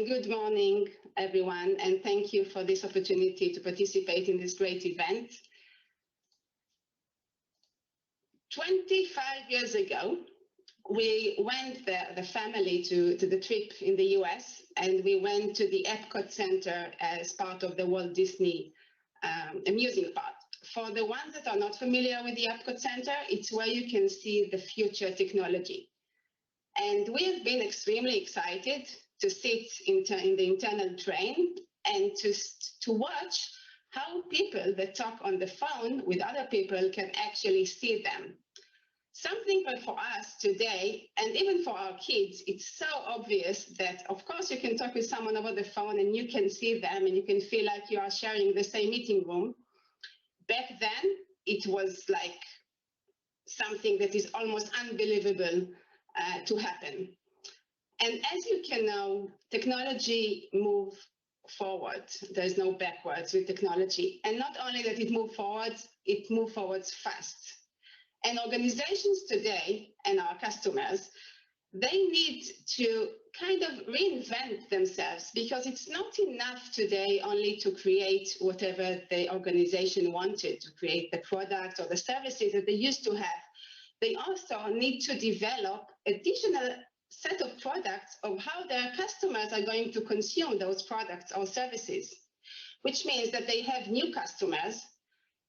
Good morning, everyone, and thank you for this opportunity to participate in this great event. 25 years ago, we went the family to the trip in the US, and we went to the Epcot Center as part of the Walt Disney amusing park. For the ones that are not familiar with the Epcot Center, it's where you can see the future technology. And we have been extremely excited to sit in the internal train and to watch how people that talk on the phone with other people can actually see them. Something for us today, and even for our kids, it's so obvious that, of course, you can talk with someone over the phone and you can see them and you can feel like you are sharing the same meeting room. Back then, it was like something that is almost unbelievable to happen. And as you can know, technology moves forward. There's no backwards with technology. And not only that it moves forward fast. And organizations today and our customers, they need to kind of reinvent themselves, because it's not enough today only to create whatever the organization wanted, to create the products or the services that they used to have. They also need to develop additional set of products of how their customers are going to consume those products or services, which means that they have new customers.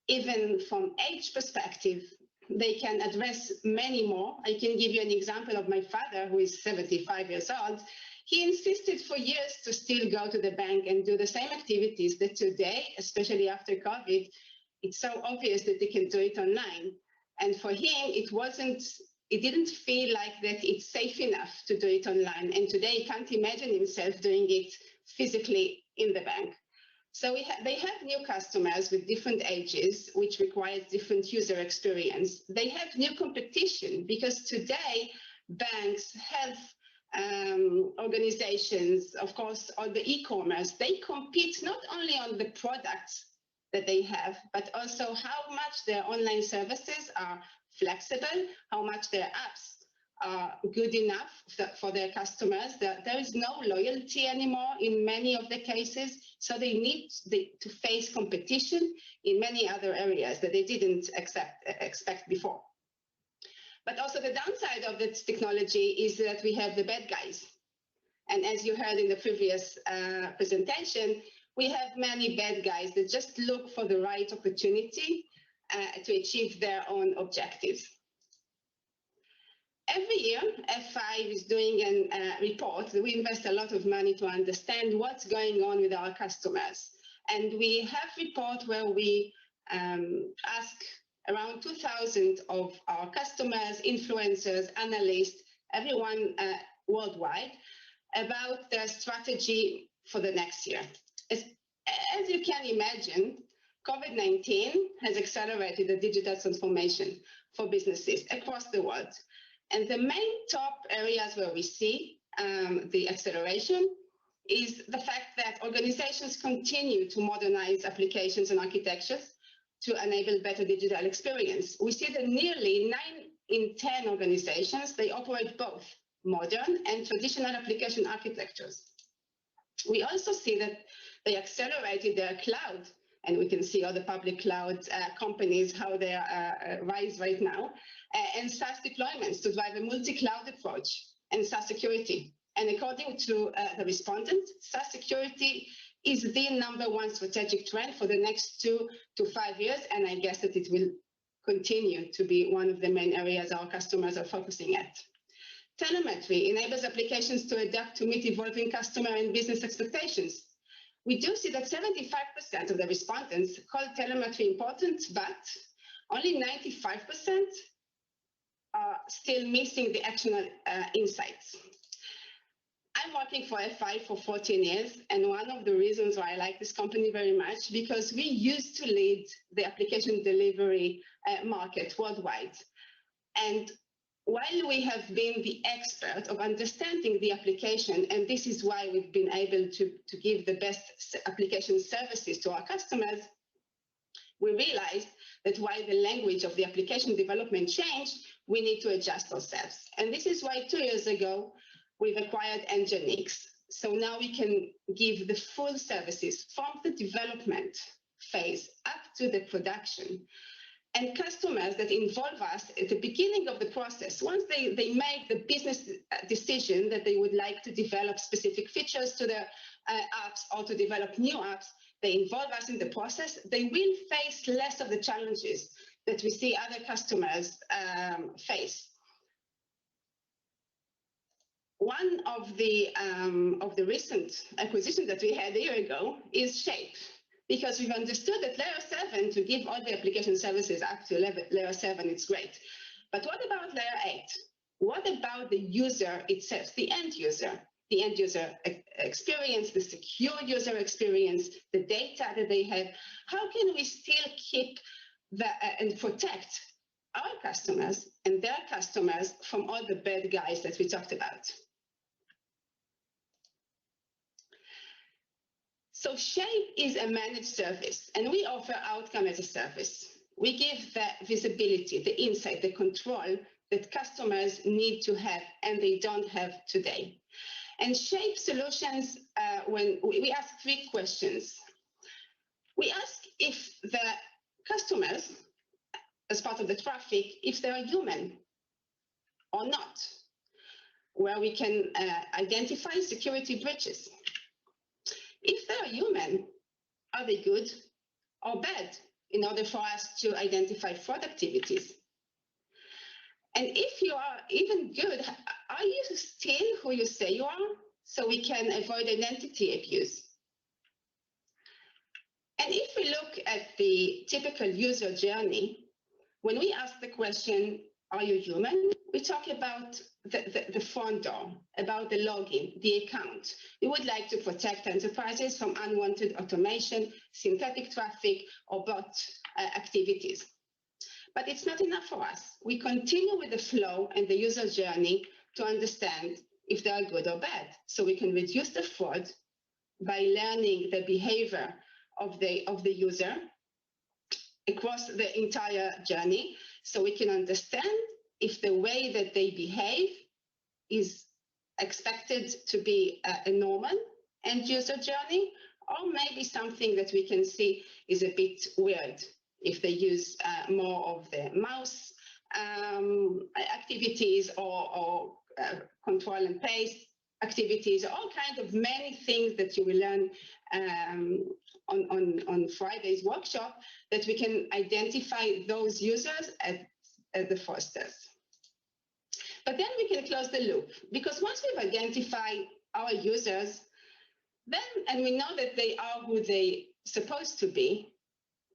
Even from age perspective, they can address many more. I can give you an example of my father, who is 75 years old. He insisted for years to still go to the bank and do the same activities that today, especially after COVID, it's so obvious that they can do it online. And for him, it didn't feel like that it's safe enough to do it online. And today he can't imagine himself doing it physically in the bank. So they have new customers with different ages, which requires different user experience. They have new competition, because today banks, health organizations, of course, on the e-commerce, they compete not only on the products that they have, but also how much their online services are flexible, how much their apps are good enough for their customers. There is no loyalty anymore in many of the cases, so they need to face competition in many other areas that they didn't expect before. But also the downside of this technology is that we have the bad guys. And as you heard in the previous presentation, we have many bad guys that just look for the right opportunity to achieve their own objectives. Every year, F5 is doing a report. We invest a lot of money to understand what's going on with our customers. And we have reports where we ask around 2,000 of our customers, influencers, analysts, everyone worldwide, about their strategy for the next year. As you can imagine, COVID-19 has accelerated the digital transformation for businesses across the world. And the main top areas where we see the acceleration is the fact that organizations continue to modernize applications and architectures to enable better digital experience. We see that nearly 9 in 10 organizations, they operate both modern and traditional application architectures. We also see that they accelerated their cloud, and we can see all the public cloud companies, how they rise right now, and SaaS deployments to drive a multi-cloud approach and SaaS security. And according to the respondents, SaaS security is the #1 strategic trend for the next 2 to 5 years, and I guess that it will continue to be one of the main areas our customers are focusing at. Telemetry enables applications to adapt to meet evolving customer and business expectations. We do see that 75% of the respondents call telemetry important, but only 95% are still missing the actionable insights. I'm working for F5 for 14 years, and one of the reasons why I like this company very much, because we used to lead the application delivery market worldwide. And while we have been the expert of understanding the application, and this is why we've been able to give the best application services to our customers, we realized that while the language of the application development changed, we need to adjust ourselves. And this is why 2 years ago, we've acquired Nginx. So now we can give the full services from the development phase up to the production. And customers that involve us at the beginning of the process, once they make the business decision that they would like to develop specific features to their apps or to develop new apps, they involve us in the process, they will face less of the challenges that we see other customers face. One of the recent acquisitions that we had a year ago is Shape, because we've understood that layer 7, to give all the application services up to layer 7, it's great. But what about layer 8? What about the user itself, the end user experience, the secure user experience, the data that they have? How can we still keep and protect our customers and their customers from all the bad guys that we talked about? So Shape is a managed service, and we offer outcome as a service. We give the visibility, the insight, the control that customers need to have and they don't have today. And Shape solutions, when we ask 3 questions. We ask if the customers, as part of the traffic, if they are human or not, where we can identify security breaches. If they're human, are they good or bad, in order for us to identify fraud activities? And if you are even good, are you still who you say you are, so we can avoid identity abuse? And if we look at the typical user journey, when we ask the question, are you human? We talk about the front door, about the login, the account. We would like to protect enterprises from unwanted automation, synthetic traffic, or bot activities. But it's not enough for us. We continue with the flow and the user journey to understand if they are good or bad. So we can reduce the fraud by learning the behavior of the user across the entire journey, so we can understand if the way that they behave is expected to be a normal end user journey, or maybe something that we can see is a bit weird if they use more of the mouse activities or control and paste activities, all kinds of many things that you will learn on Friday's workshop, that we can identify those users at the fraudsters. But then we can close the loop, because once we've identified our users, then, and we know that they are who they supposed to be,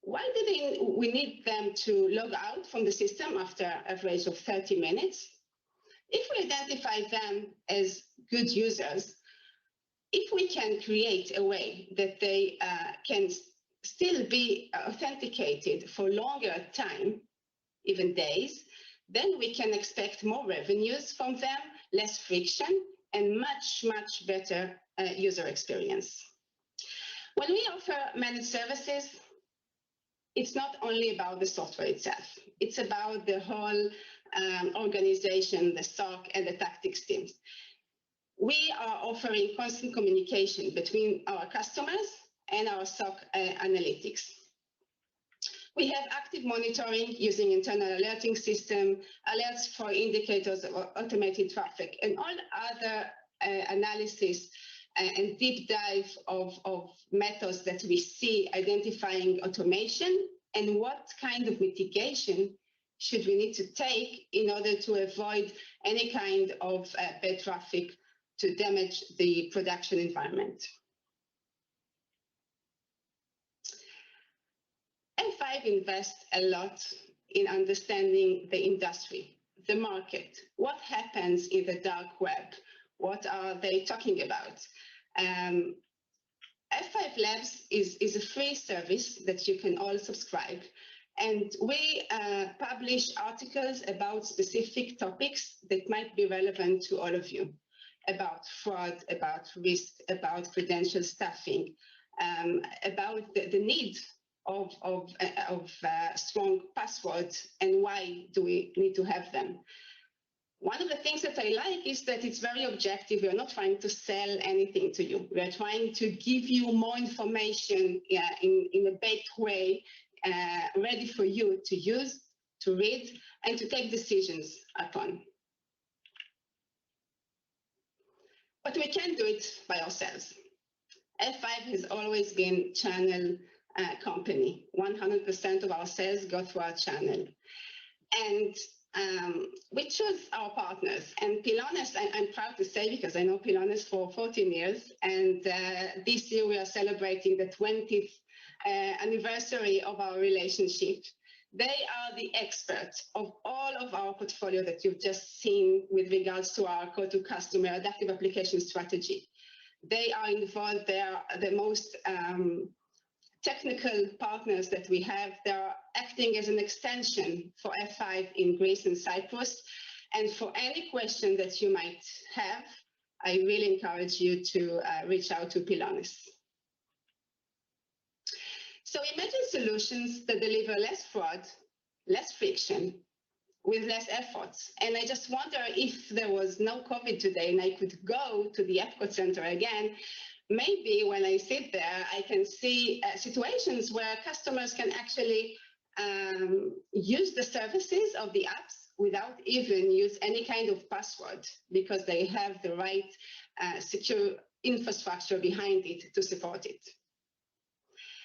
why do we need them to log out from the system after an average of 30 minutes? If we identify them as good users, if we can create a way that they can still be authenticated for longer time, even days, then we can expect more revenues from them, less friction, and much, much better user experience. When we offer managed services, it's not only about the software itself. It's about the whole organization, the SOC, and the tactics teams. We are offering constant communication between our customers and our SOC analytics. We have active monitoring using internal alerting system, alerts for indicators of automated traffic, and all other analysis and deep dive of methods that we see identifying automation, and what kind of mitigation should we need to take in order to avoid any kind of bad traffic to damage the production environment. F5 invests a lot in understanding the industry, the market, what happens in the dark web, what are they talking about. F5 Labs is a free service that you can all subscribe, and we publish articles about specific topics that might be relevant to all of you, about fraud, about risk, about credential stuffing, about the need of strong passwords and why do we need to have them. One of the things that I like is that it's very objective. We're not trying to sell anything to you. We're trying to give you more information in a baked way, ready for you to use, to read, and to take decisions upon. But we can't do it by ourselves. F5 has always been channel company. 100% of our sales go through our channel. And we choose our partners. And Pylones, I'm proud to say, because I know Pylones for 14 years, and this year we are celebrating the 20th anniversary of our relationship. They are the experts of all of our portfolio that you've just seen with regards to our go-to-customer adaptive application strategy. They are involved. They are the most technical partners that we have. They are acting as an extension for F5 in Greece and Cyprus. And for any question that you might have, I really encourage you to reach out to Pylones. So imagine solutions that deliver less fraud, less friction, with less efforts. And I just wonder, if there was no COVID today and I could go to the Epcot Center again, maybe when I sit there, I can see situations where customers can actually use the services of the apps without even use any kind of password, because they have the right secure infrastructure behind it to support it.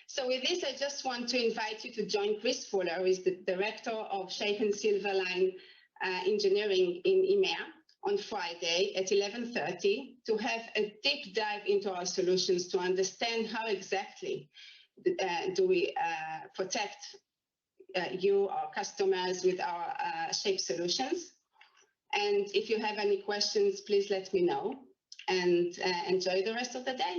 So with this, I just want to invite you to join Chris Fuller, who is the Director of Shape and Silverline Engineering in EMEA, on Friday at 11:30 to have a deep dive into our solutions to understand how exactly do we protect you, our customers, with our Shape solutions. And if you have any questions, please let me know, and enjoy the rest of the day.